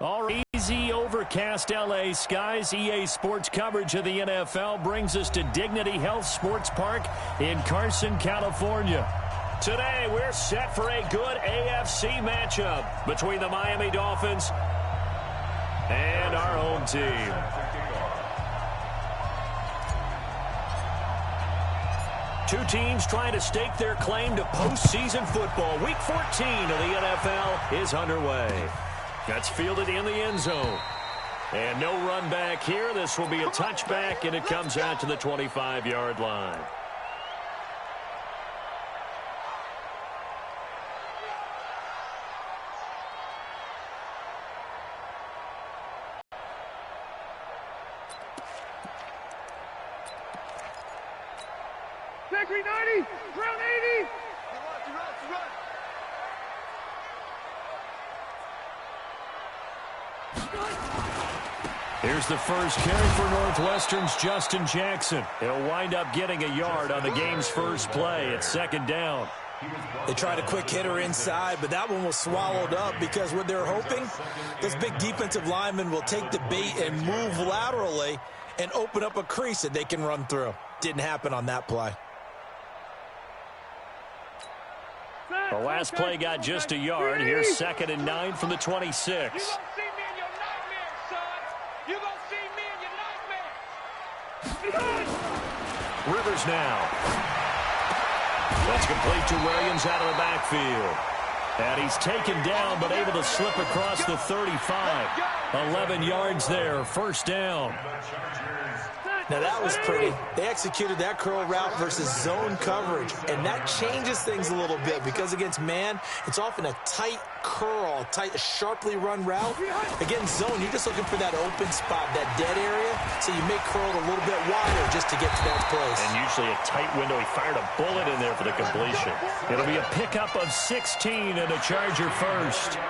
All right, easy overcast LA skies. EA Sports coverage of the NFL brings us to Dignity Health Sports Park in Carson, California. Today, we're set for a good AFC matchup between the Miami Dolphins and our home team. Two teams trying to stake their claim to postseason football. Week 14 of the NFL is underway. That's fielded in the end zone. And no run back here. This will be a touchback, and it comes out to the 25-yard line. Zachary 90, Brown 80. Here's the first carry for Northwestern's Justin Jackson. He'll wind up getting a yard on the game's first play. It's second down. They tried a quick hitter inside, but that one was swallowed up because what they're hoping, those big defensive linemen will take the bait and move laterally and open up a crease that they can run through. Didn't happen on that play. The last play got just a yard. Here's 2nd and 9 from the 26. Rivers now. That's complete to Williams out of the backfield. And he's taken down but able to slip across the 35. 11 yards there, first down. Now that was pretty. They executed that curl route versus zone coverage, and that changes things a little bit because against man, it's often a tight curl, tight, sharply run route. Against zone, you're just looking for that open spot, that dead area, so you make curl a little bit wider just to get to that place. And usually a tight window. He fired a bullet in there for the completion. It'll be a pickup of 16 and a Charger first.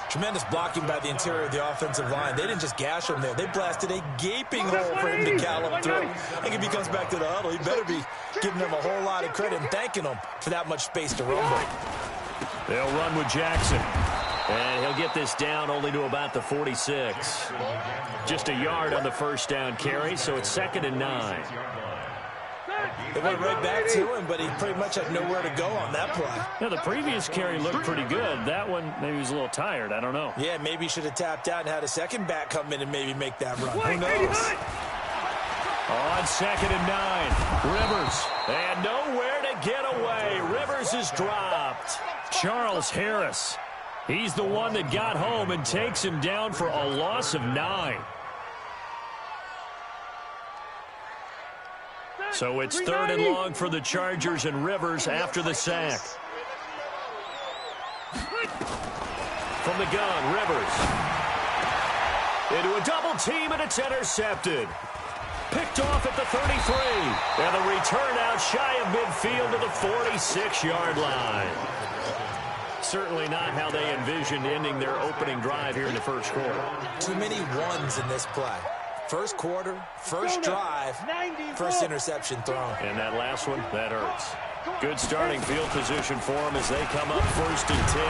Tremendous blocking by the interior of the offensive line. They didn't just gash him there. They blasted a gaping hole for him to gallop through. I think if he comes back to the huddle, he better be giving them a whole lot of credit and thanking them for that much space to rumble. They'll run with Jackson. And he'll get this down only to about the 46. Just a yard on the first down carry, so it's 2nd and 9. They went right back to him, but he pretty much had nowhere to go on that play. Yeah, the previous carry looked pretty good. That one, maybe he was a little tired. I don't know. Yeah, maybe he should have tapped out and had a second back come in and maybe make that run. Who knows? On 2nd and 9, Rivers. And nowhere to get away. Rivers is dropped. Charles Harris. He's the one that got home and takes him down for a loss of 9. So it's 3rd and long for the Chargers and Rivers after the sack. From the gun, Rivers. Into a double team, and it's intercepted. Picked off at the 33. And the return out shy of midfield to the 46-yard line. Certainly not how they envisioned ending their opening drive here in the first quarter. Too many ones in this play. First quarter, first drive, first interception thrown. And that last one, that hurts. Good starting field position for him as they come up 1st and 10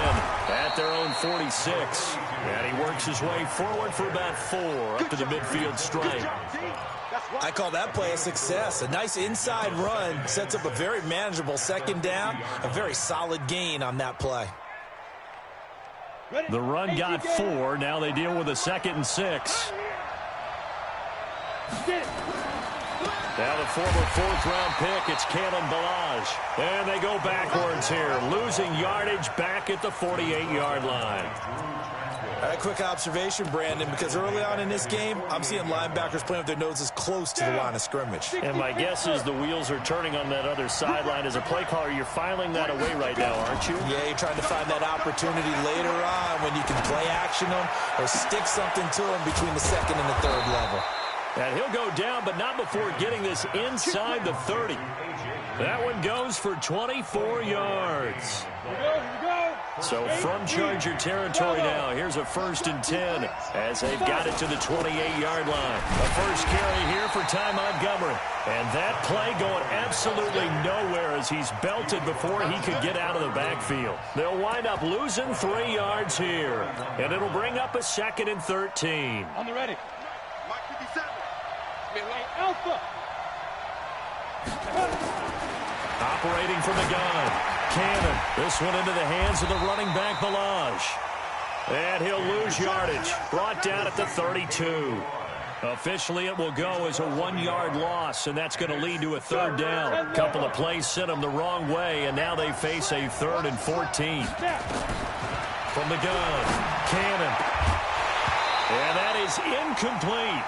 at their own 46. And he works his way forward for about 4 up to the midfield stripe. I call that play a success. A nice inside run sets up a very manageable second down, a very solid gain on that play. The run got 4. Now they deal with a 2nd and 6. Now the former 4th-round pick, it's Kalen Ballage. And they go backwards here, losing yardage back at the 48-yard line. A quick observation, Brandon, because early on in this game, I'm seeing linebackers playing with their noses close to the line of scrimmage. And my guess is the wheels are turning on that other sideline. As a play caller, you're filing that away right now, aren't you? Yeah, you're trying to find that opportunity later on when you can play action them or stick something to them between the 2nd and the 3rd level. And he'll go down, but not before getting this inside the 30. That one goes for 24 yards. Here we go. So from Charger territory now, here's a 1st and 10 as they've got it to the 28-yard line. A first carry here for Ty Montgomery. And that play going absolutely nowhere as he's belted before he could get out of the backfield. They'll wind up losing 3 yards here. And it'll bring up a 2nd and 13. On the ready. Mark 57. Alpha. Operating from the gun. Cannon. This one into the hands of the running back, Balaj. And he'll lose yardage. Brought down at the 32. Officially, it will go as a 1-yard loss, and that's going to lead to a 3rd down. Couple of plays sent them the wrong way, and now they face a 3rd and 14. From the gun, Cannon. And that is incomplete.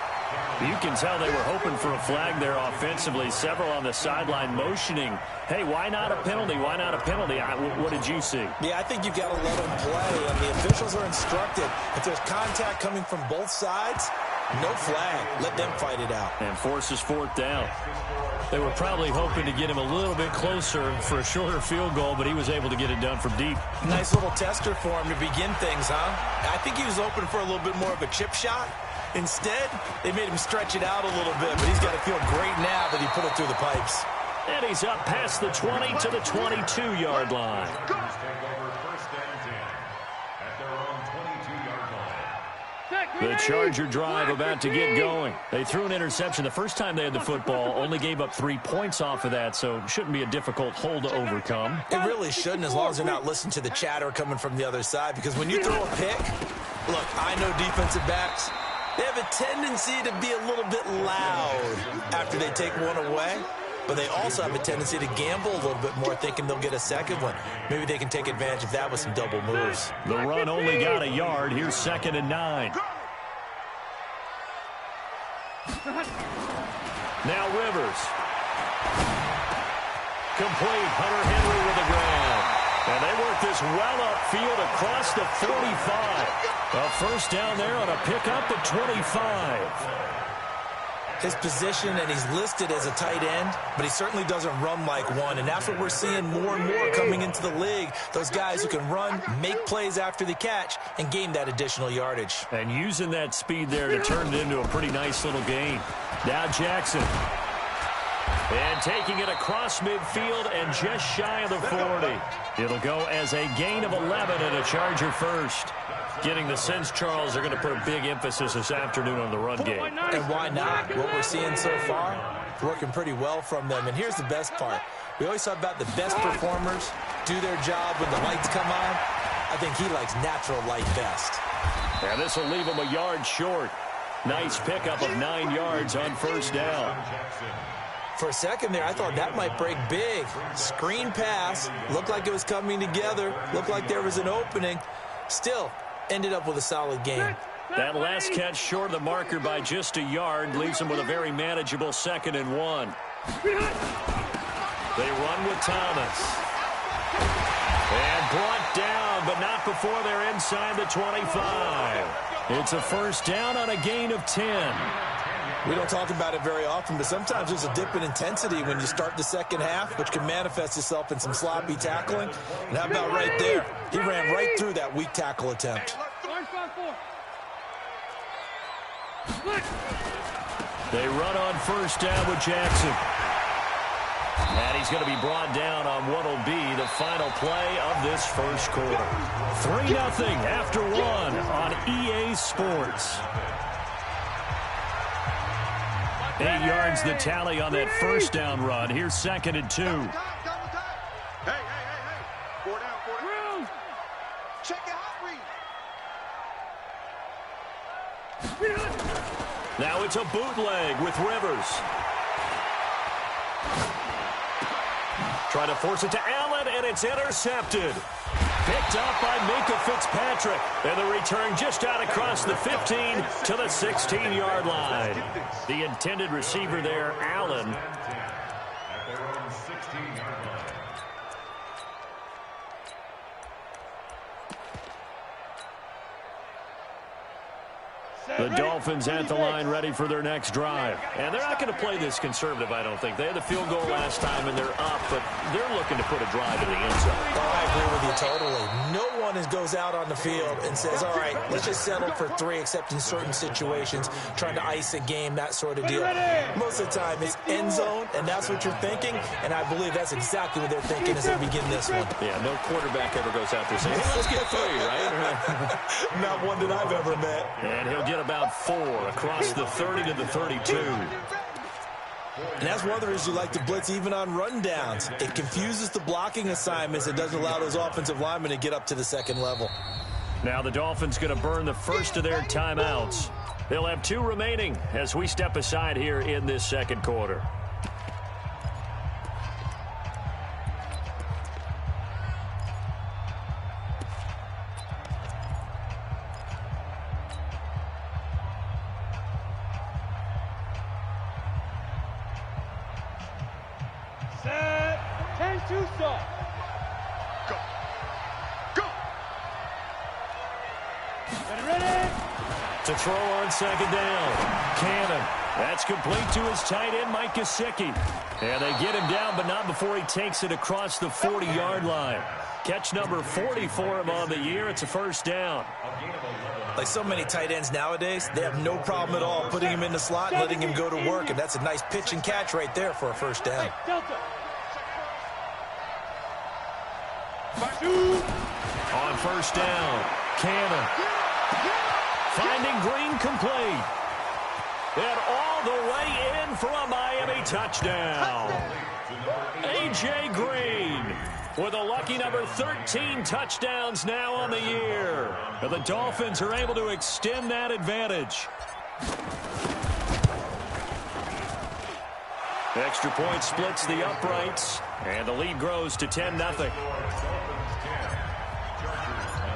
You can tell they were hoping for a flag there offensively. Several on the sideline motioning, hey, why not a penalty? Why not a penalty? What did you see? Yeah, I think you've got to let them play, and the officials are instructed. If there's contact coming from both sides, no flag. Let them fight it out. And forces 4th down. They were probably hoping to get him a little bit closer for a shorter field goal, but he was able to get it done from deep. Nice little tester for him to begin things, huh? I think he was hoping for a little bit more of a chip shot. Instead, they made him stretch it out a little bit, but he's got to feel great now that he put it through the pipes. And he's up past the 20 to the 22-yard line. The Charger drive about to get going. They threw an interception the first time they had the football, only gave up 3 points off of that, so it shouldn't be a difficult hole to overcome. It really shouldn't, as long as they're not listening to the chatter coming from the other side, because when you throw a pick, look, I know defensive backs, they have a tendency to be a little bit loud after they take one away, but they also have a tendency to gamble a little bit more, thinking they'll get a second one. Maybe they can take advantage of that with some double moves. The run only got a yard. Here's 2nd and 9. Now Rivers. Complete. Hunter Henry with the grab. And they work this well upfield across the 45. A first down there on a pickup at 25. His position, and he's listed as a tight end, but he certainly doesn't run like one, and that's what we're seeing more and more coming into the league. Those guys who can run, make plays after the catch, and gain that additional yardage. And using that speed there to turn it into a pretty nice little gain. Now Jackson. And taking it across midfield and just shy of the 40. It'll go as a gain of 11 and a Charger first. Getting the sense, Charles, they're going to put a big emphasis this afternoon on the run game. And why not? What we're seeing so far, it's working pretty well from them. And here's the best part. We always talk about the best performers do their job when the lights come on. I think he likes natural light best. And this will leave him a yard short. Nice pickup of 9 yards on first down. For a second there, I thought that might break big. Screen pass. Looked like it was coming together. Looked like there was an opening. Still, ended up with a solid game. That last catch short of the marker by just a yard leaves him with a very manageable 2nd and 1. They run with Thomas. And brought down, but not before they're inside the 25. It's a first down on a gain of 10. We don't talk about it very often, but sometimes there's a dip in intensity when you start the second half, which can manifest itself in some sloppy tackling. And how about right there? He ran right through that weak tackle attempt. They run on first down with Jackson. And he's going to be brought down on what will be the final play of this first quarter. 3-0 after 1 on EA Sports. 8 yards the tally on that first down run. Here's 2nd and 2. Hey. 4 down. Check it out, Now it's a bootleg with Rivers. Trying to force it to Allen, and it's intercepted. Picked up by Minka Fitzpatrick. And the return just out across the 15 to the 16-yard line. The intended receiver there, Allen. The Dolphins at the line ready for their next drive. And they're not going to play this conservative, I don't think. They had the field goal last time, and they're up, but they're looking to put a drive in the end zone. Oh, I agree with you totally. No one goes out on the field and says, all right, let's just settle for 3, except in certain situations, trying to ice a game, that sort of deal. Most of the time, it's end zone, and that's what you're thinking, and I believe that's exactly what they're thinking as they begin this one. Yeah, no quarterback ever goes out there saying, hey, let's get 3, right? Not one that I've ever met. And he'll get about 4 across the 30 to the 32. And that's one of the reasons you like to blitz even on rundowns. It confuses the blocking assignments. It doesn't allow those offensive linemen to get up to the second level. Now the Dolphins going to burn the first of their timeouts. They'll have 2 remaining as we step aside here in this second quarter. To throw on second down. Cannon. That's complete to his tight end, Mike Gesicki. And they get him down, but not before he takes it across the 40-yard line. Catch number 40 for him on the year. It's a first down. Like so many tight ends nowadays, they have no problem at all putting him in the slot and letting him go to work. And that's a nice pitch and catch right there for a first down. On first down, Cannon. Finding Green complete. And all the way in for a Miami touchdown. A.J. Green with a lucky number 13 touchdowns now on the year. And the Dolphins are able to extend that advantage. Extra point splits the uprights. And the lead grows to 10-0.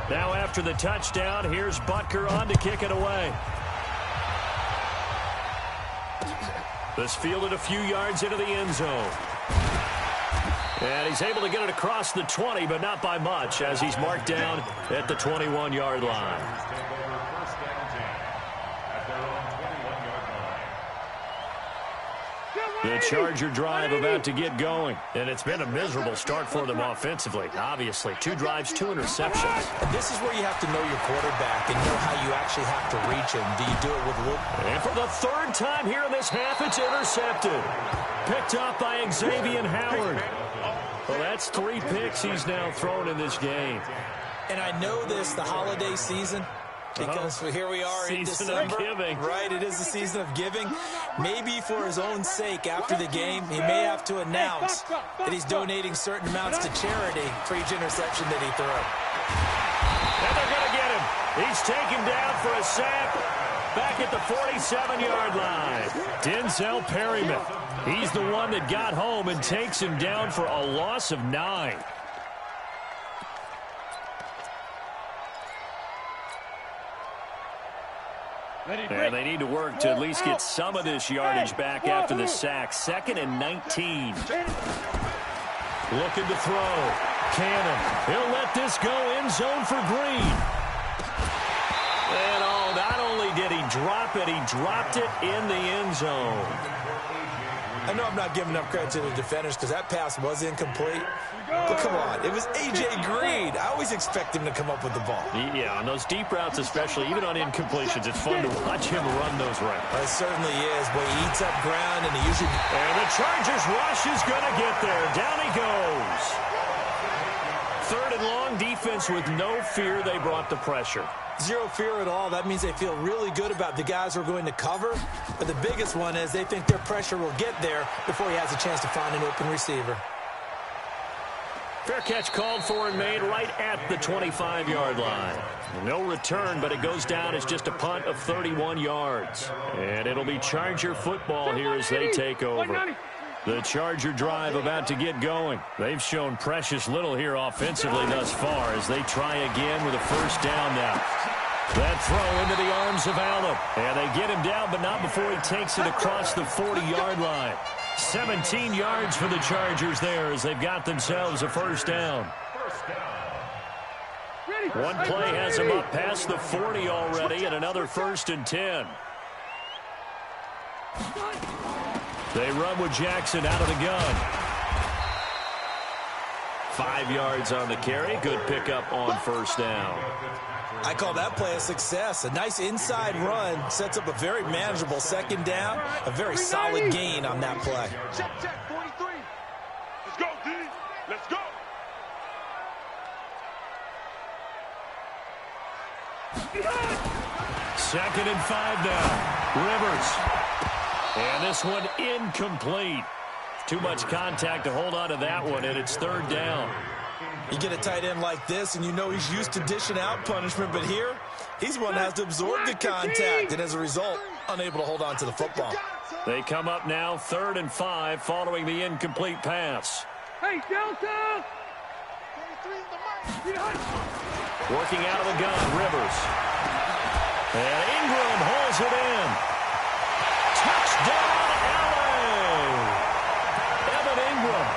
Now after the touchdown, here's Butker on to kick it away. This fielded a few yards into the end zone. And he's able to get it across the 20, but not by much, as he's marked down at the 21-yard line. The Charger drive about to get going. And it's been a miserable start for them offensively, obviously. 2 drives, 2 interceptions. And this is where you have to know your quarterback and know how you actually have to reach him. Do you do it with a little... And for the 3rd time here in this half, it's intercepted. Picked up by Xavier Howard. Well, that's 3 picks he's now thrown in this game. And I know this, the holiday season, because here we are in December. Season of giving. Right, it is the season of giving. Maybe for his own sake, after the game, he may have to announce that he's donating certain amounts to charity for each interception that he threw. And they're going to get him. He's taken down for a sack back at the 47-yard line. Denzel Perryman. He's the one that got home and takes him down for a loss of 9. And they need to work to at least get some of this yardage back after the sack. 2nd and 19. Looking to throw. Cannon. He'll let this go end zone for Green. And not only did he drop it, he dropped it in the end zone. I know I'm not giving enough credit to the defenders because that pass was incomplete. But come on, it was A.J. Green. I always expect him to come up with the ball. Yeah, on those deep routes especially, even on incompletions, it's fun to watch him run those routes. It certainly is. Boy, he eats up ground, and he usually... And the Chargers rush is going to get there. Down he goes. 3rd and long, defense with no fear. They brought the pressure. Zero fear at all. That means they feel really good about the guys who are going to cover. But the biggest one is they think their pressure will get there before he has a chance to find an open receiver. Fair catch called for and made right at the 25-yard line. No return, but it goes down as just a punt of 31 yards. And it'll be Charger football here as they take over. The Charger drive about to get going. They've shown precious little here offensively thus far as they try again with a first down now. That throw into the arms of Allen. And they get him down, but not before he takes it across the 40-yard line. 17 yards for the Chargers there as they've got themselves a first down. One play has them up past the 40 already, and another 1st and 10. They run with Jackson out of the gun. 5 yards on the carry. Good pickup on first down. I call that play a success. A nice inside run sets up a very manageable second down. A very solid gain on that play. Check, 43. Let's go, D. Let's go. Second and 5 now. Rivers. And this one incomplete. Too much contact to hold on to that one, and it's third down. You get a tight end like this, and you know he's used to dishing out punishment, but here, he's one that has to absorb the contact, and as a result, unable to hold on to the football. They come up now, 3rd and 5, following the incomplete pass. Hey, Delta! Working out of the gun, Rivers. And Ingram holds it in. Touchdown, LA! Evan Ingram,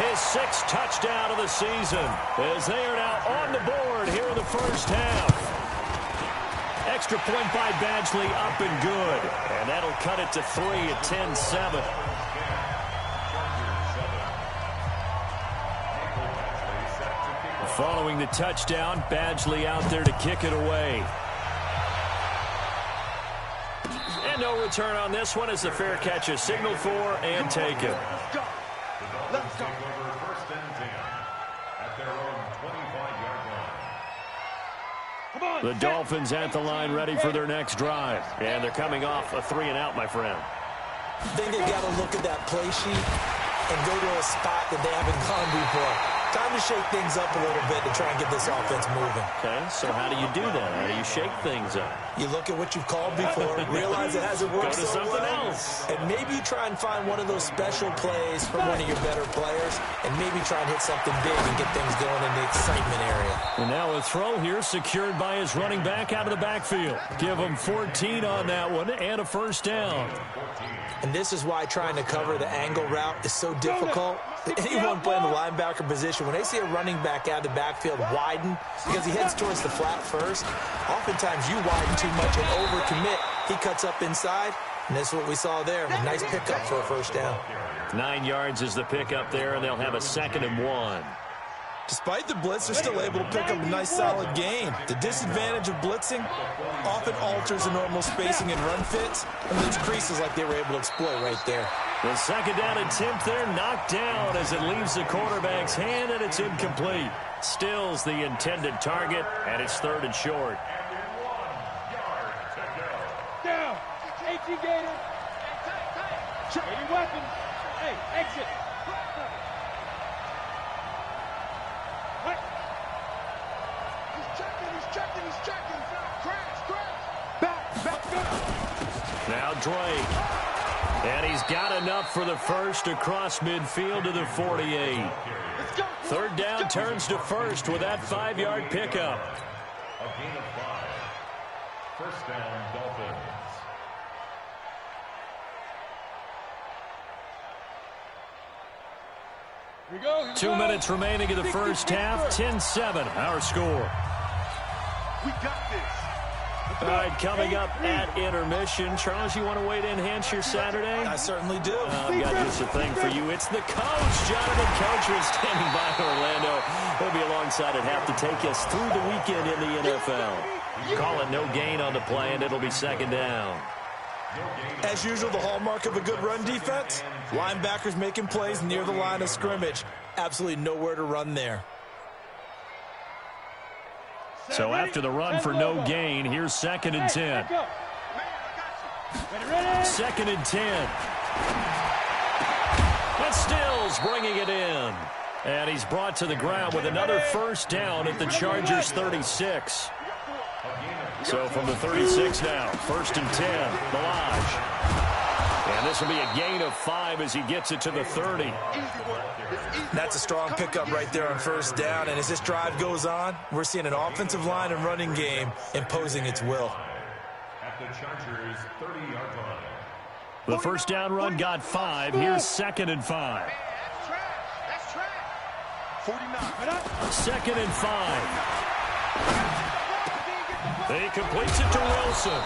his 6th touchdown of the season, as they are now on the board here in the first half. Extra point by Badgley, up and good. And that'll cut it to 3 at 10-7. Following the touchdown, Badgley out there to kick it away. And no return on this one as the fair catch is signaled for and taken. Let's go. The Dolphins at the line ready for their next drive. And they're coming off a 3-and-out, my friend. I think they've got to look at that play sheet and go to a spot that they haven't gone before. Time to shake things up a little bit to try and get this offense moving. Okay, so how do you do that? How do you shake things up? You look at what you've called before, realize it hasn't worked Go to so something well, else. and maybe you try and find one of those special plays from one of your better players, and maybe try and hit something big and get things going in the excitement area. And now a throw here secured by his running back out of the backfield. Give him 14 on that one and a first down. And this is why trying to cover the angle route is so difficult. Anyone playing the linebacker position, when they see a running back out of the backfield widen, because he heads towards the flat first, oftentimes you widen too much and overcommit. He cuts up inside, and that's what we saw there. A nice pickup for a first down. 9 yards is the pickup there, and they'll have a 2nd and 1. Despite the blitz, they're still able to pick up a nice solid gain. The disadvantage of blitzing often alters the normal spacing and run fits, and leaves creases like they were able to exploit right there. The second down attempt there knocked down as it leaves the quarterback's hand, and it's incomplete. Stills the intended target, and it's 3rd and short. Down. AT Gator. Check any weapons. Hey, exit. He's checking. Crash. Back. Now Drake. And he's got enough for the first across midfield to the 48. Let's go. 3rd down turns to first with that 5-yard pickup. A gain of 5. First down, Dolphins. Here we go. 2 minutes remaining in the first half. 10-7, our score. We got this. All right, coming up at intermission. Charles, you want to wait to enhance your Saturday? I certainly do. I've got just a thing for you. It's the coach, Jonathan Coachman, standing by Orlando. He'll be alongside at half to take us through the weekend in the NFL. Call it no gain on the play, and it'll be 2nd down. As usual, the hallmark of a good run defense, linebackers making plays near the line of scrimmage. Absolutely nowhere to run there. So after the run for no gain, here's 2nd and 10. 2nd and 10. And Stills bringing it in. And he's brought to the ground with another first down at the Chargers' 36. So from the 36 now, 1st and 10, Balaj. And this will be a gain of 5 as he gets it to the 30. That's a strong pickup right there on first down. And as this drive goes on, we're seeing an offensive line and running game imposing its will. At the Chargers' 30-yard line. The first down run got 5. Here's 2nd and 5. That's trash. 49. 2nd and 5. He completes it to Wilson.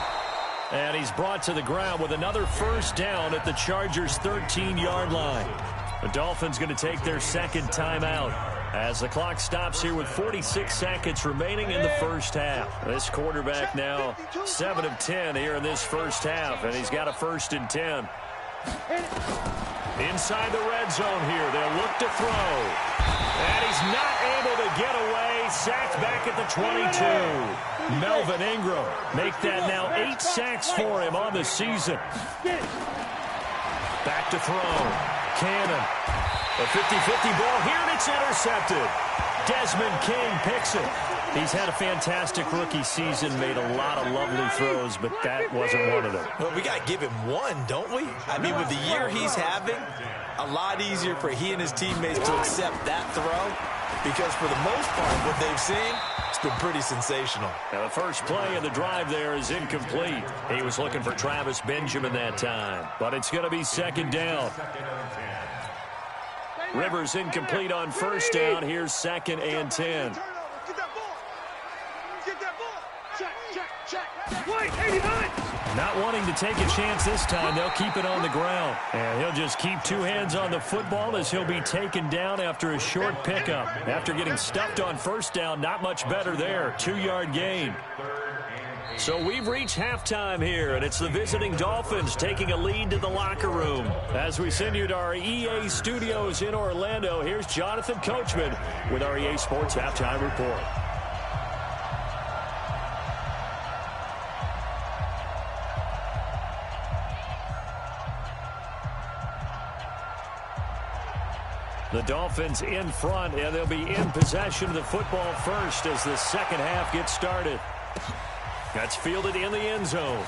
And he's brought to the ground with another first down at the Chargers' 13-yard line. The Dolphins going to take their 2nd timeout. As the clock stops here with 46 seconds remaining in the first half. This quarterback now 7 of 10 here in this first half, and he's got a 1st and 10. Inside the red zone here, they'll look to throw. And he's not able to get away. Sacked back at the 22. Melvin Ingram make that now 8 sacks for him on the season. Back to throw. Cannon. A 50-50 ball here, and it's intercepted. Desmond King picks it. He's had a fantastic rookie season, made a lot of lovely throws, but that wasn't one of them. Well, we got to give him one, don't we? I mean, with the year he's having, a lot easier for he and his teammates to accept that throw, because for the most part, what they've seen, it's been pretty sensational. Now, the first play of the drive there is incomplete. He was looking for Travis Benjamin that time, but it's going to be 2nd down. Rivers incomplete on 1st down. Here's 2nd and 10. Not wanting to take a chance this time, they'll keep it on the ground. And he'll just keep 2 hands on the football as he'll be taken down after a short pickup. After getting stuffed on 1st down, not much better there. 2-yard gain. So we've reached halftime here, and it's the visiting Dolphins taking a lead to the locker room. As we send you to our EA studios in Orlando, here's Jonathan Coachman with our EA Sports Halftime Report. The Dolphins in front, and they'll be in possession of the football first as the second half gets started. That's fielded in the end zone.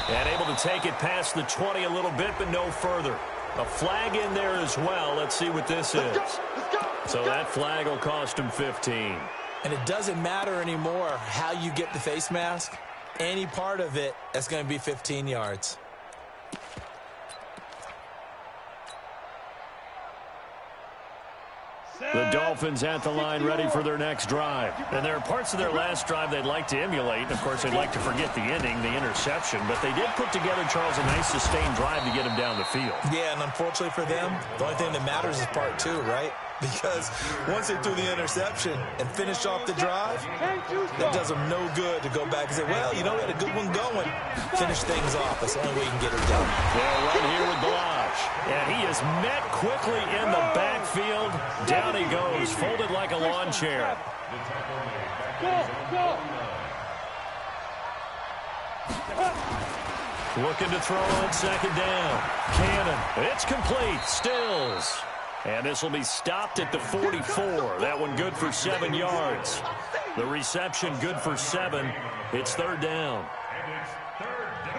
And able to take it past the 20 a little bit, but no further. A flag in there as well. Let's see what this is. So that flag will cost him 15. And it doesn't matter anymore how you get the face mask. Any part of it, that's going to be 15 yards. The Dolphins at the line ready for their next drive. And there are parts of their last drive they'd like to emulate. And, of course, they'd like to forget the ending, the interception. But they did put together, Charles, a nice sustained drive to get him down the field. Yeah, and unfortunately for them, the only thing that matters is part 2, right? Because once they threw the interception and finished off the drive, that does them no good to go back and say, well, you know, we had a good one going. Finish things off. That's the only way you can get it done. They're right here with Balazs. And he is met quickly in the backfield. Down he goes, folded like a lawn chair. Looking to throw on 2nd down. Cannon. It's complete. Stills. And this will be stopped at the 44. That one good for 7 yards. The reception good for 7. It's 3rd down.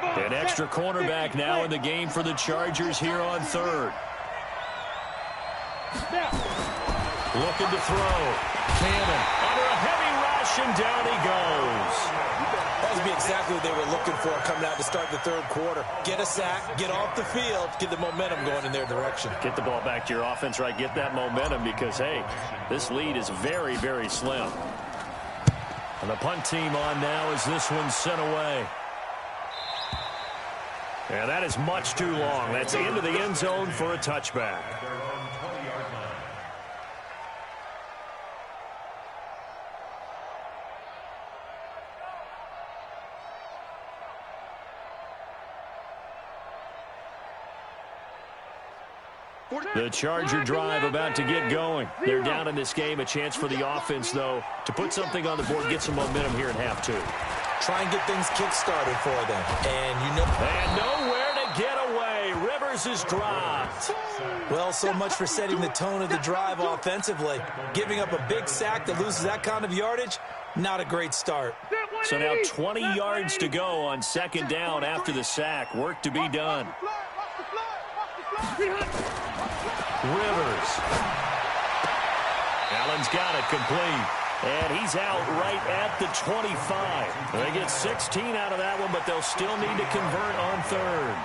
An extra cornerback now in the game for the Chargers here on 3rd. Looking to throw. Cannon under a heavy rush, and down he goes. That would be exactly what they were looking for coming out to start the 3rd quarter. Get a sack, get off the field, get the momentum going in their direction. Get the ball back to your offense, right? Get that momentum because, hey, this lead is very, very slim. And the punt team on now as this one's sent away. And that is much too long. That's into the end zone for a touchback. The Charger drive about to get going. They're down in this game. A chance for the offense, though, to put something on the board, get some momentum here in half 2. Try and get things kick-started for them. And nowhere to get away. Rivers is dropped. Well, so much for setting the tone of the drive offensively. Giving up a big sack that loses that kind of yardage, not a great start. So now 20 yards to go on 2nd down after the sack. Work to be done. Rivers. Allen's got it complete. And he's out right at the 25. They get 16 out of that one, but they'll still need to convert on 3rd.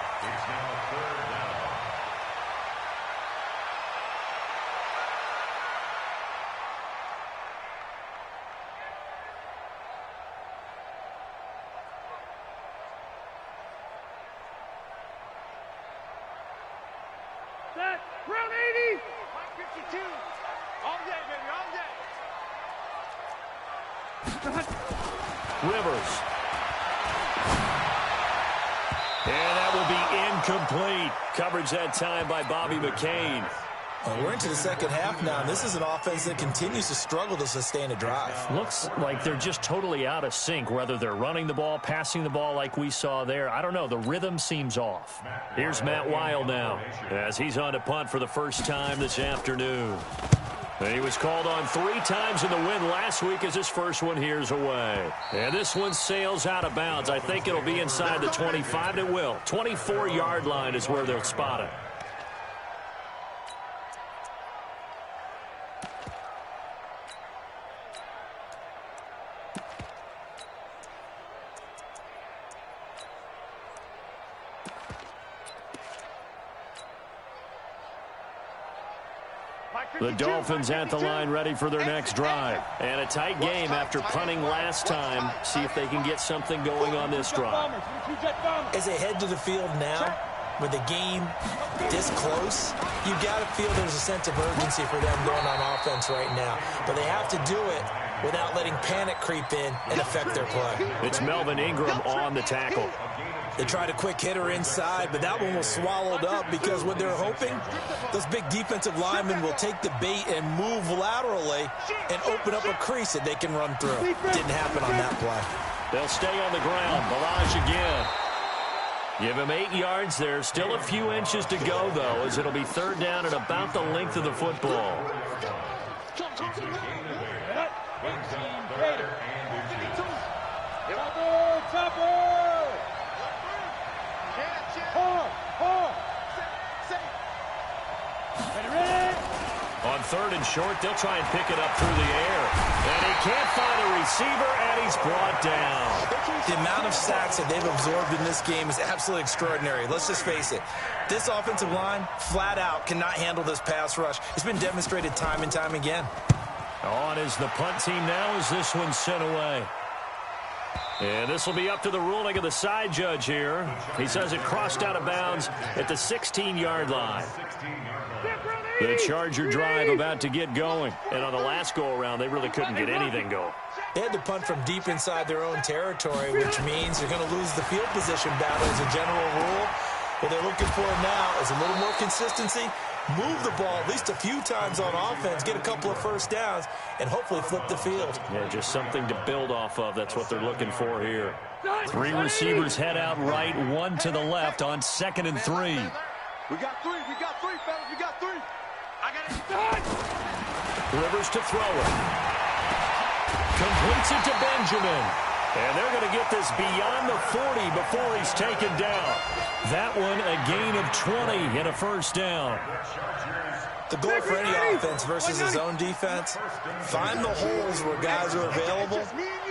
Round 80. Mike 52. All day, baby, all day. Rivers. And that will be incomplete. Coverage that time by Bobby McCain. Well, we're into the second half now, and this is an offense that continues to struggle to sustain a drive. Looks like they're just totally out of sync, whether they're running the ball, passing the ball like we saw there. I don't know. The rhythm seems off. Here's Matt Weil now as he's on to punt for the first time this afternoon. He was called on 3 times in the win last week as his first one here's away. And this one sails out of bounds. I think it'll be inside the 25. It will. 24-yard line is where they'll spot it. The Dolphins at the line ready for their next drive. And a tight game after punting last time. See if they can get something going on this drive. As they head to the field now, with the game this close, you've got to feel there's a sense of urgency for them going on offense right now. But they have to do it without letting panic creep in and affect their play. It's Melvin Ingram on the tackle. They tried a quick hitter inside, but that one was swallowed up because what they're hoping, those big defensive linemen will take the bait and move laterally and open up a crease that they can run through. Didn't happen on that play. They'll stay on the ground. Balaj again. Give him 8 yards there. Still a few inches to go, though, as it'll be third down at about the length of the football. On third and short, they'll try and pick it up through the air. And he can't find a receiver, and he's brought down. The amount of sacks that they've absorbed in this game is absolutely extraordinary. Let's just face it. This offensive line, flat out, cannot handle this pass rush. It's been demonstrated time and time again. On is the punt team now as this one's sent away. And this will be up to the ruling of the side judge here. He says it crossed out of bounds at the 16-yard line. The Charger drive about to get going. And on the last go-around, they really couldn't get anything going. They had to punt from deep inside their own territory, which means they're going to lose the field position battle as a general rule. What they're looking for now is a little more consistency, move the ball at least a few times on offense, get a couple of first downs, and hopefully flip the field. Yeah, just something to build off of. That's what they're looking for here. 3 receivers head out right, 1 to the left on 2nd and 3. We got 3, fellas, we got 3. I got it. Rivers to throw it. Completes it to Benjamin. And they're going to get this beyond the 40 before he's taken down. That one a gain of 20 and a first down. The goal for any offense versus his own defense, find the holes where guys are available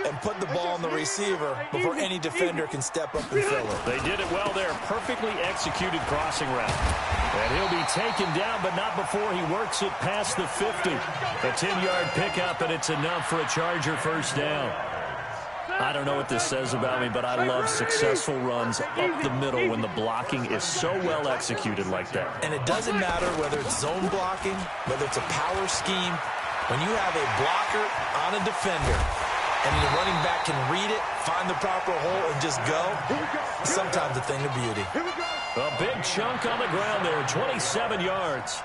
and put the ball on the receiver before any defender can step up and fill it. They did it well there. Perfectly executed crossing route. And he'll be taken down, but not before he works it past the 50. A 10-yard pickup, and it's enough for a Charger first down. I don't know what this says about me, but I love successful runs up the middle when the blocking is so well executed like that. And it doesn't matter whether it's zone blocking, whether it's a power scheme. When you have a blocker on a defender and the running back can read it, find the proper hole, and just go, sometimes a thing of beauty. A big chunk on the ground there, 27 yards.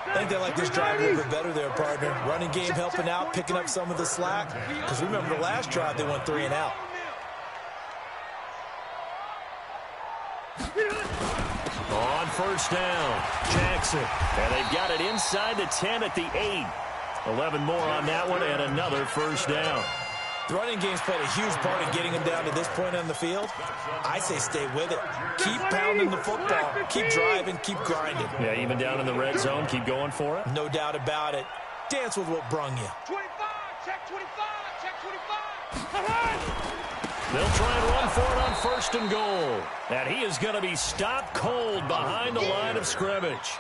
I think they like this drive a little bit better there, partner. Running game helping out, picking up some of the slack. Because remember the last drive, they went 3 and out. On first down, Jackson. And they've got it inside the 10 at the 8. 11 more on that one and another first down. The running game's played a huge part in getting them down to this point on the field. I say stay with it. Keep pounding the football. Keep driving. Keep grinding. Yeah, even down in the red zone, keep going for it. No doubt about it. Dance with what brung you. 25, check 25, check 25. They'll try and run for it on first and goal. And he is going to be stopped cold behind the line of scrimmage.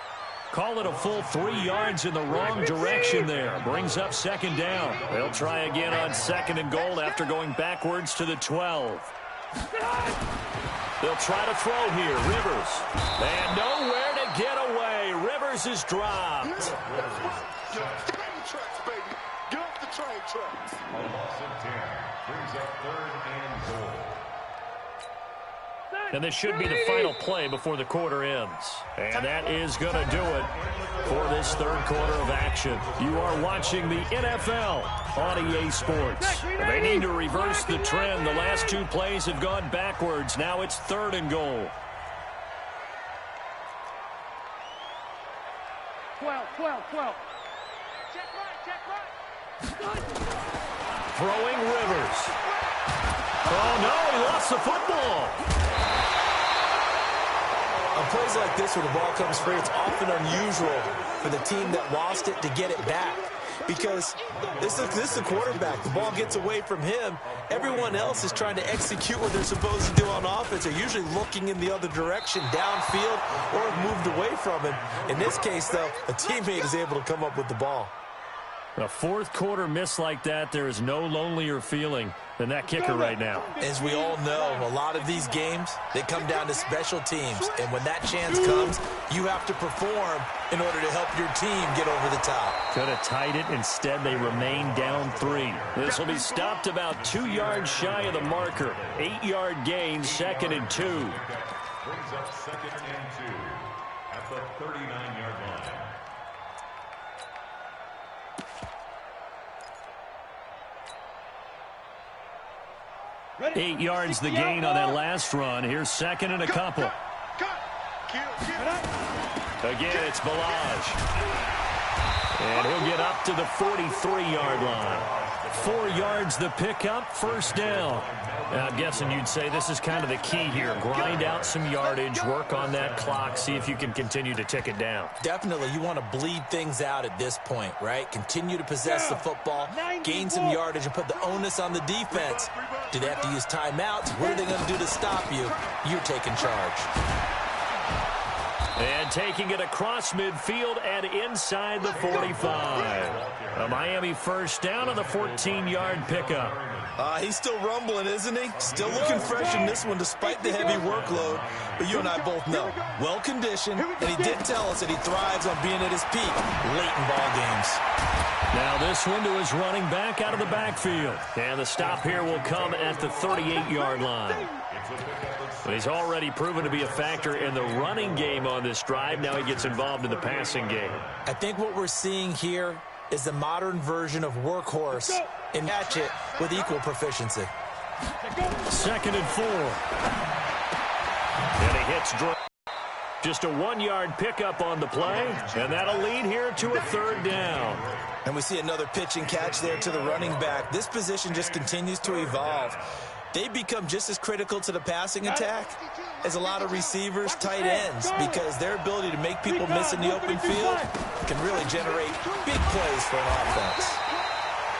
Call it a full 3 yards in the wrong direction there. Brings up second down. They'll try again on second and goal after going backwards to the 12. They'll try to throw here. Rivers. And nowhere to get away. Rivers is dropped. Train tracks, baby. Get off the train tracks. A loss of 10 brings up 3rd and goal. And this should be the final play before the quarter ends. And that is going to do it for this third quarter of action. You are watching the NFL on EA Sports. They need to reverse the trend. The last 2 plays have gone backwards. Now it's 3rd and goal. 12. Throwing Rivers. Oh, no, he lost the football. On plays like this where the ball comes free, it's often unusual for the team that lost it to get it back. Because this is the quarterback. The ball gets away from him. Everyone else is trying to execute what they're supposed to do on offense. They're usually looking in the other direction, downfield, or have moved away from him. In this case, though, a teammate is able to come up with the ball. A fourth quarter miss like that, there is no lonelier feeling than that kicker right now. As we all know, a lot of these games, they come down to special teams. And when that chance comes, you have to perform in order to help your team get over the top. Could have tied it. Instead, they remain down 3. This will be stopped about 2 yards shy of the marker. 8-yard gain, 2nd and 2. Brings up 2nd and 2 at the 39-yard line. 8 yards the gain on that last run. Here's 2nd and a couple. Again, it's Balaj. And he'll get up to the 43-yard line. 4 yards the pickup, 1st down. Now, I'm guessing you'd say this is kind of the key here. Grind out some yardage, work on that clock, see if you can continue to tick it down. Definitely, you want to bleed things out at this point, right? Continue to possess the football, gain some yardage, and put the onus on the defense. Do they have to use timeouts? What are they going to do to stop you? You're taking charge. And taking it across midfield and inside the 45. A Miami 1st down on the 14-yard pickup. He's still rumbling, isn't he? Still looking fresh in this one despite the heavy workload. But you and I both know, well-conditioned, and he did tell us that he thrives on being at his peak late in ball games. Now this one to his running back out of the backfield. And the stop here will come at the 38-yard line. But he's already proven to be a factor in the running game on this drive. Now he gets involved in the passing game. I think what we're seeing here is the modern version of workhorse and match it with equal proficiency. 2nd and 4. And he hits just a 1-yard pickup on the play, and that'll lead here to a 3rd down. And we see another pitch and catch there to the running back. This position just continues to evolve. They become just as critical to the passing attack as a lot of receivers, tight ends, because their ability to make people miss in the open field can really generate big plays for an offense.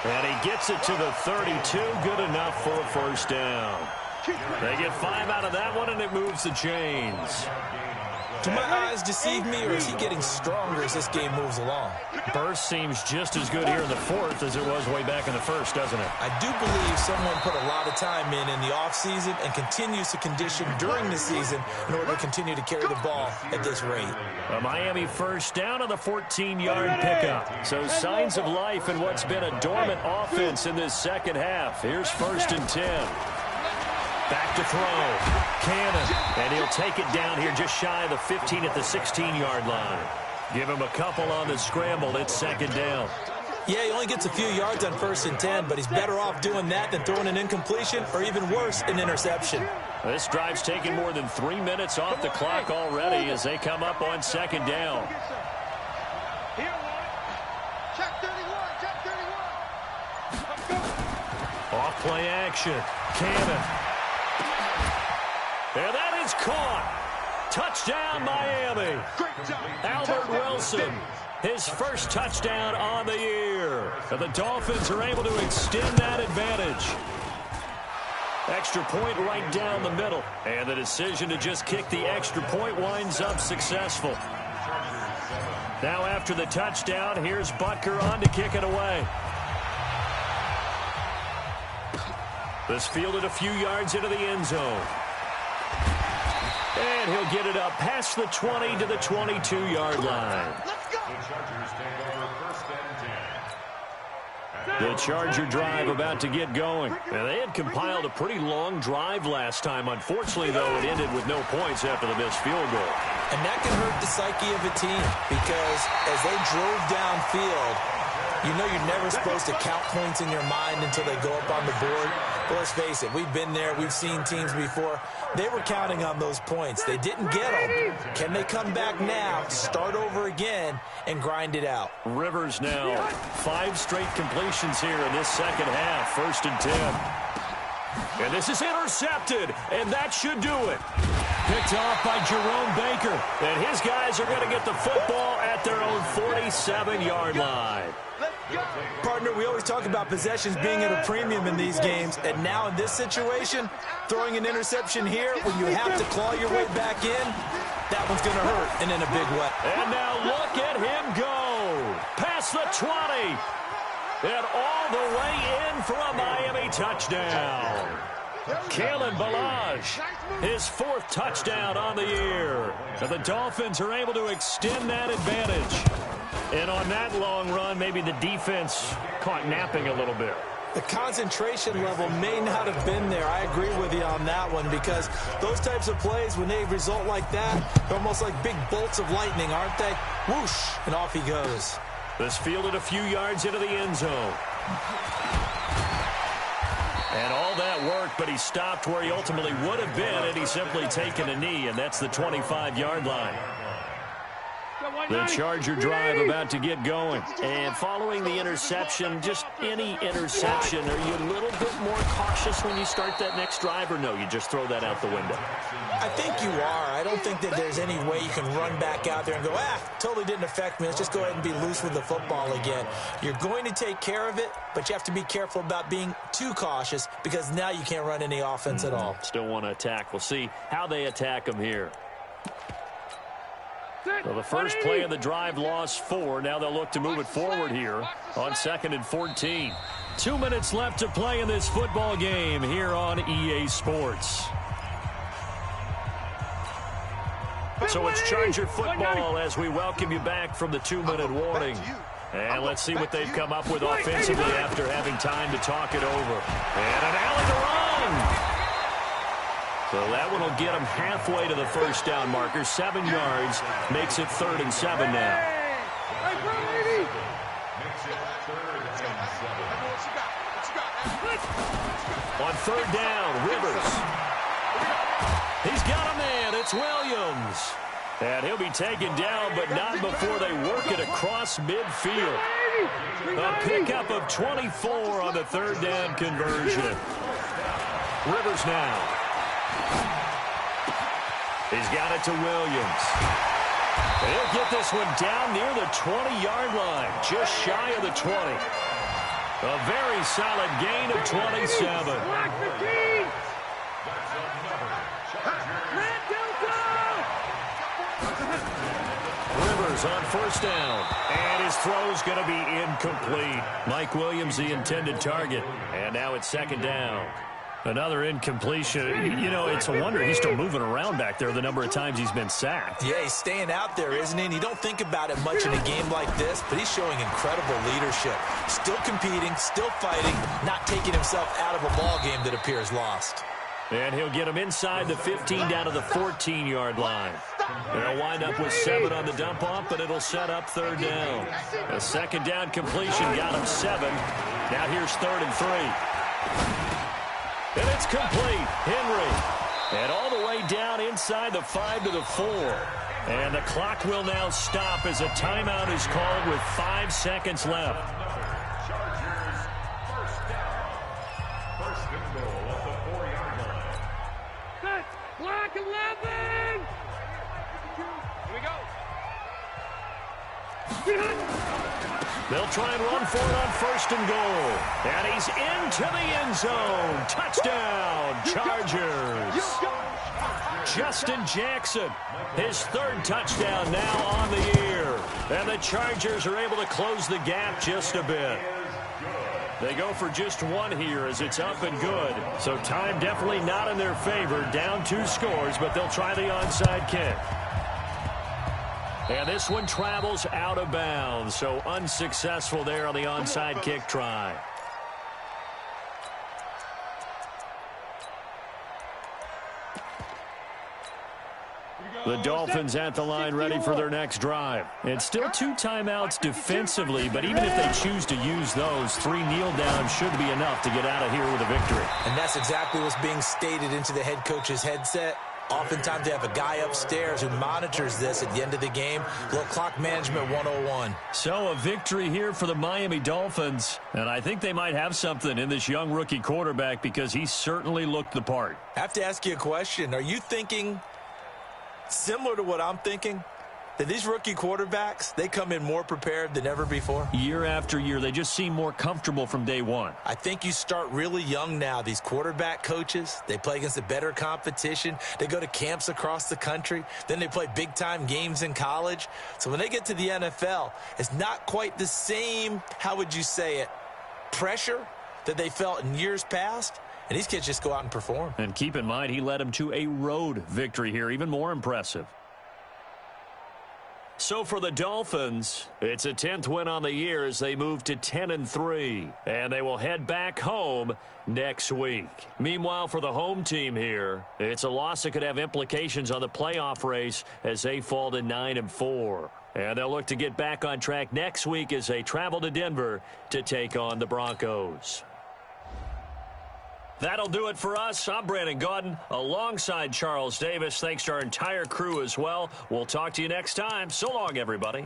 And he gets it to the 32, good enough for a 1st down. They get 5 out of that one, and it moves the chains. Do my eyes deceive me, or is he getting stronger as this game moves along? Burst seems just as good here in the 4th as it was way back in the 1st, doesn't it? I do believe someone put a lot of time in the offseason and continues to condition during the season in order to continue to carry the ball at this rate. A Miami 1st down on the 14-yard pickup. So signs of life in what's been a dormant offense in this second half. Here's 1st and 10. Back to throw. Cannon. And he'll take it down here just shy of the 15 at the 16-yard line. Give him a couple on the scramble. It's 2nd down. Yeah, he only gets a few yards on 1st and 10, but he's better off doing that than throwing an incompletion or even worse, an interception. This drive's taken more than 3 minutes off the clock already as they come up on 2nd down. Off play action. Cannon. And that is caught. Touchdown, Miami. Albert Wilson, his 1st touchdown on the year. And the Dolphins are able to extend that advantage. Extra point right down the middle. And the decision to just kick the extra point winds up successful. Now after the touchdown, here's Butker on to kick it away. This fielded a few yards into the end zone. And he'll get it up past the 20 to the 22-yard line. The Chargers take over first and 10. The Charger drive about to get going. Now, they had compiled a pretty long drive last time. Unfortunately, though, it ended with no points after the missed field goal. And that can hurt the psyche of a team because as they drove downfield, you know you're never supposed to count points in your mind until they go up on the board. But let's face it, we've been there. We've seen teams before. They were counting on those points. They didn't get them. Can they come back now, start over again, and grind it out? Rivers now. 5 straight completions here in this second half. 1st and 10. And this is intercepted, and that should do it. Picked off by Jerome Baker. And his guys are going to get the football at their own 47-yard line. Partner, we always talk about possessions being at a premium in these games, and now in this situation, throwing an interception here when you have to claw your way back in, that one's going to hurt, and in a big way. And now look at him go. Past the 20. And all the way in for a Miami touchdown. Kalen Ballage, his 4th touchdown on the year. And the Dolphins are able to extend that advantage. And on that long run, maybe the defense caught napping a little bit. The concentration level may not have been there. I agree with you on that one because those types of plays, when they result like that, they're almost like big bolts of lightning, aren't they? Whoosh, and off he goes. This fielded a few yards into the end zone. And all that worked, but he stopped where he ultimately would have been had he simply taken a knee, and that's the 25-yard line. The Charger drive about to get going. And following the interception, just any interception, are you a little bit more cautious when you start that next drive, or no, you just throw that out the window? I think you are. I don't think that there's any way you can run back out there and go, totally didn't affect me. Let's just go ahead and be loose with the football again. You're going to take care of it, but you have to be careful about being too cautious because now you can't run any offense at all. Still want to attack. We'll see how they attack them here. So the first play of the drive lost 4. Now they'll look to move it forward here on 2nd and 14. 2 minutes left to play in this football game here on EA Sports. So it's Charger football as we welcome you back from the 2-minute warning. And let's see what they've come up with offensively after having time to talk it over. And an alley to run. So that one will get him halfway to the first down marker. 7 yards makes it 3rd and 7 now. On 3rd down, Rivers. He's got a man. It's Williams. And he'll be taken down, but not before they work it across midfield. A pickup of 24 on the 3rd down conversion. Rivers now. He's got it to Williams. He'll get this one down near the 20-yard line, just shy of the 20. A very solid gain of 27. Rivers on 1st down, and his throw's going to be incomplete. Mike Williams, the intended target, and now it's 2nd down. Another incompletion. You know, it's a wonder he's still moving around back there the number of times he's been sacked. Yeah, he's staying out there, isn't he? And you don't think about it much in a game like this, but he's showing incredible leadership. Still competing, still fighting, not taking himself out of a ball game that appears lost. And he'll get him inside the 15 down to the 14-yard line. They'll wind up with 7 on the dump-off, but it'll set up 3rd down. A 2nd down completion got him 7. Now here's 3rd and 3. And it's complete. Henry. And all the way down inside the 5 to the 4. And the clock will now stop as a timeout is called with 5 seconds left. Chargers first down. 1st and goal at the 4-yard line. Block 11! Here we go. They'll try and run for it on 1st and goal. And he's into the end zone. Touchdown, Chargers. Justin Jackson, his 3rd touchdown now on the year. And the Chargers are able to close the gap just a bit. They go for just one here as it's up and good. So time definitely not in their favor. Down 2 scores, but they'll try the onside kick. And this one travels out of bounds. So unsuccessful there on the onside kick try. The Dolphins at the line ready for their next drive. It's still 2 timeouts defensively, but even if they choose to use those, 3 kneel downs should be enough to get out of here with a victory. And that's exactly what's being stated into the head coach's headset. Oftentimes they have a guy upstairs who monitors this at the end of the game. Little clock management 101. So a victory here for the Miami Dolphins. And I think they might have something in this young rookie quarterback because he certainly looked the part. I have to ask you a question. Are you thinking similar to what I'm thinking? That these rookie quarterbacks, they come in more prepared than ever before? Year after year, they just seem more comfortable from day one. I think you start really young now. These quarterback coaches, they play against a better competition. They go to camps across the country. Then they play big-time games in college. So when they get to the NFL, it's not quite the same, how would you say it, pressure that they felt in years past. And these kids just go out and perform. And keep in mind, he led them to a road victory here, even more impressive. So for the Dolphins, it's a 10th win on the year as they move to 10-3. And they will head back home next week. Meanwhile, for the home team here, it's a loss that could have implications on the playoff race as they fall to 9-4. And they'll look to get back on track next week as they travel to Denver to take on the Broncos. That'll do it for us. I'm Brandon Gaudin alongside Charles Davis. Thanks to our entire crew as well. We'll talk to you next time. So long, everybody.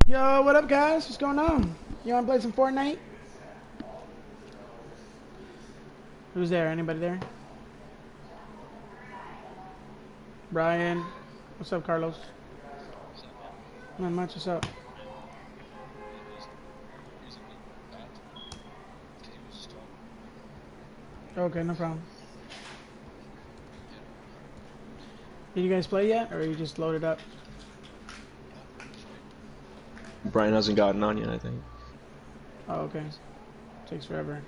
Yo, what up, guys? What's going on? You want to play some Fortnite? Who's there? Anybody there? Brian. What's up, Carlos? Not much. What's up? Okay, no problem. Did you guys play yet, or you just loaded up? Brian hasn't gotten on yet, I think. Oh, okay. Takes forever.